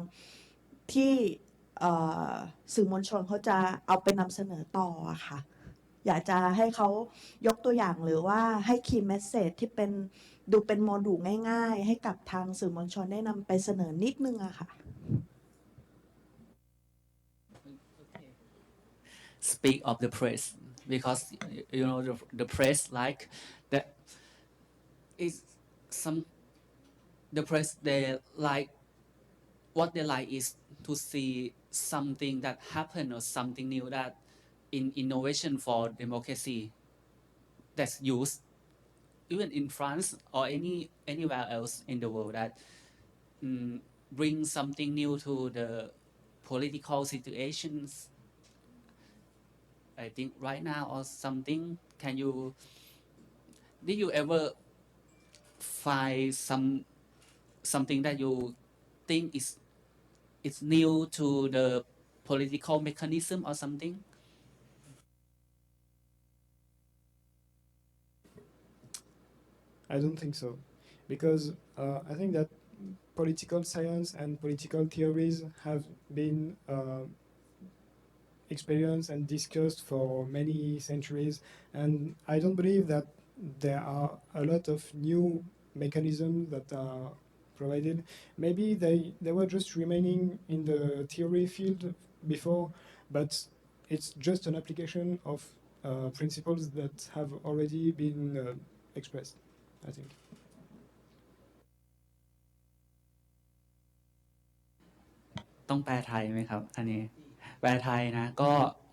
ที่สื่อมวลชนเขาจะเอาไปนำเสนอต่อค่ะอยากจะให้เขายกตัวอย่างหรือว่าให้คีย์เมสเสจที่เป็นดูเป็นโมดูลง่ายๆให้กับทางสื่อมวลชนได้นำไปเสนอนิดนึงอะค่ะ Speak of the press because you know the press like that is some the press they like what they like is to see something that happen or something new that in innovation for democracy that's used even in France or anywhere else in the world that bring something new to the political situations I think right now or something did you ever find something that you think is new to the political mechanism or something I don't think so, because I think that political science and political theories have been experienced and discussed for many centuries, and I don't believe that there are a lot of new mechanisms that are provided. Maybe they were just remaining in the theory field before, but it's just an application of principles that have already been expressed, I think. ต้องแปลไทยไหมครับอันนี้แปลไทยนะก็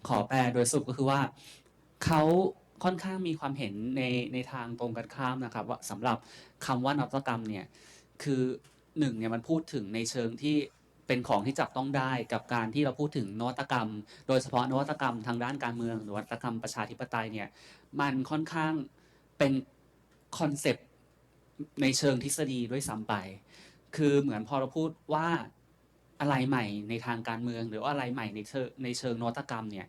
ขอแปลโดยสรุปก็คือว่าเขาค่อนข้างมีความเห็นในทางตรงกันข้ามนะครับว่าสำหรับคำว่านวัตกรรมเนี่ยคือหนึ่งเนี่ยมันพูดถึงในเชิงที่เป็นของที่จับต้องได้กับการที่เราพูดถึงนวัตกรรมโดยเฉพาะนวัตกรรมทางด้านการเมืองนวัตกรรมประชาธิปไตยเนี่ยมันค่อนข้างเป็นคอนเซปต์ในเชิงทฤษฎีด้วยซ้ำไปคือเหมือนพอเราพูดว่าอะไรใหม่ในทางการเมืองหรือว่าอะไรใหม่ในเชิงนวัตกรรมเนี่ย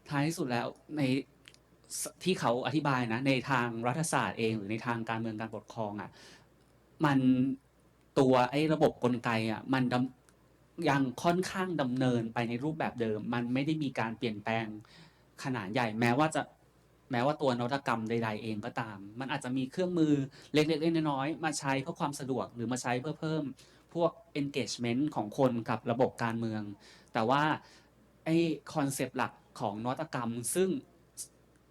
ท้ายที่สุดแล้วในที่เขาอธิบายนะในทางรัฐศาสตร์เองหรือในทางการเมืองการปกครองอ่ะมันตัวไอ้ระบบกลไกอ่ะมันยังค่อนข้างดำเนินไปในรูปแบบเดิมมันไม่ได้มีการเปลี่ยนแปลงขนาดใหญ่แม้ว่าตัวนวัตกรรมใดๆเองก็ตามมันอาจจะมีเครื่องมือเล็กๆน้อยๆมาใช้เพื่อความสะดวกหรือมาใช้เพื่อเพิ่มพวก engagement ของคนกับระบบการเมืองแต่ว่าไอ้คอนเซปต์หลักของนวัตกรรมซึ่ง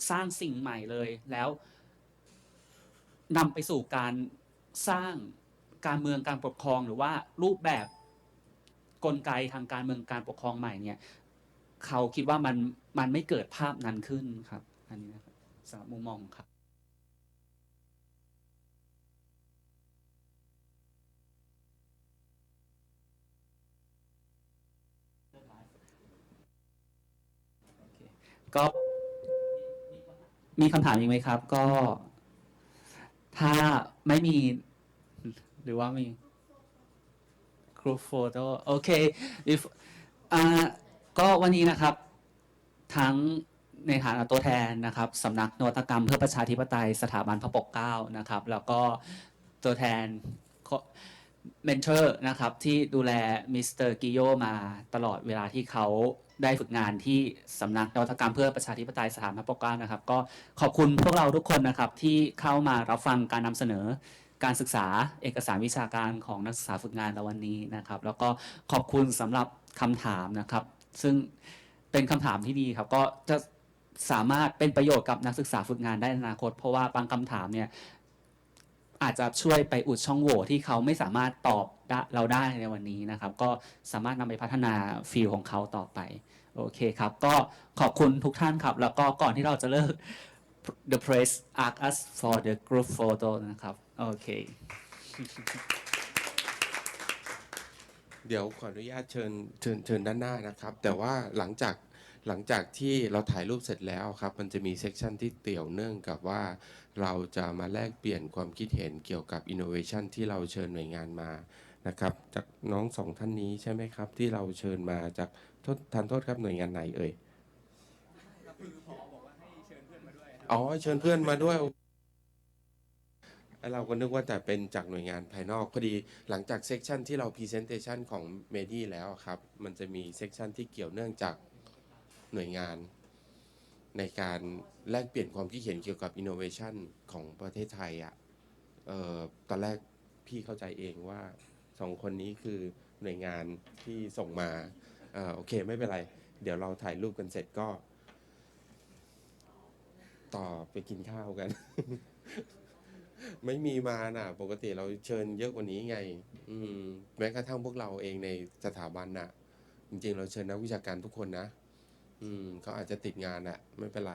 สร้างสิ่งใหม่เลยแล้วนำไปสู่การสร้างการเมืองการปกครองหรือว่ารูปแบบกลไกทางการเมืองการปกครองใหม่เนี่ยเขาคิดว่ามันไม่เกิดภาพนั้นขึ้นครับอันนี้นะครับสำหรับมุมมองครับก็มีคำถามอีกไหมครับก็ถ้าไม่มีหรือว่ามีกรุ๊ปโฟโต้โอเคก็วันนี้นะครับทั้งในฐานะตัวแทนนะครับสำนักนวัตกรรมเพื่อประชาธิปไตยสถาบันพระปกเกล้านะครับแล้วก็ตัวแทนเมนเทอร์นะครับที่ดูแลมิสเตอร์กิโยมาตลอดเวลาที่เขาได้ฝึกงานที่สำนักนวัตกรรมเพื่อประชาธิปไตยสถาบันพระปกเกล้านะครับก็ขอบคุณพวกเราทุกคนนะครับที่เข้ามารับฟังการนำเสนอการศึกษาเอกสารวิชาการของนักศึกษาฝึกงานในวันนี้นะครับแล้วก็ขอบคุณสำหรับคำถามนะครับซึ่งเป็นคำถามที่ดีครับก็จะสามารถเป็นประโยชน์กับนักศึกษาฝึกงานได้ในอนาคตเพราะว่าบางคำถามเนี่ยอาจจะช่วยไปอุดช่องโหว่ที่เขาไม่สามารถตอบเราได้ในวันนี้นะครับก็สามารถนำไปพัฒนาฟีลของเขาต่อไปโอเคครับก็ขอบคุณทุกท่านครับแล้วก็ก่อนที่เราจะเลิก The press ask us for the group photo นะครับโอเค เดี๋ยวขออนุญาตเชิญด้านหน้านะครับแต่ว่าหลังจากที่เราถ่ายรูปเสร็จแล้วครับมันจะมีเซกชันที่เกี่ยวเนื่องกับว่าเราจะมาแลกเปลี่ยนความคิดเห็นเกี่ยวกับ innovation ที่เราเชิญหน่วยงานมานะครับจากน้องสองท่านนี้ใช่ไหมครับที่เราเชิญมาจากทานโทษครับหน่วยงานไหนเอ่ยอ๋อเชิญเพื่อนมาด้วยเราก็นึกว่าแต่เป็นจากหน่วยงานภายนอกพอดีหลังจากเซกชันที่เรา Presentation ของ Mehdi แล้วครับมันจะมีเซกชันที่เกี่ยวเนื่องจากหน่วยงานในการแลกเปลี่ยนความคิดเห็นเกี่ยวกับ Innovation ของประเทศไทยอ่ะตอนแรกพี่เข้าใจเองว่าสองคนนี้คือหน่วยงานที่ส่งมาโอเคไม่เป็นไรเดี๋ยวเราถ่ายรูปกันเสร็จก็ต่อไปกินข้าวกัน ไม่มีมาน่ะปกติเราเชิญเยอะกว่านี้ไงแม้กระทั่งพวกเราเองในสถาบันน่ะจริงๆเราเชิญนักวิชาการทุกคนนะเขาอาจจะติดงานน่ะไม่เป็นไร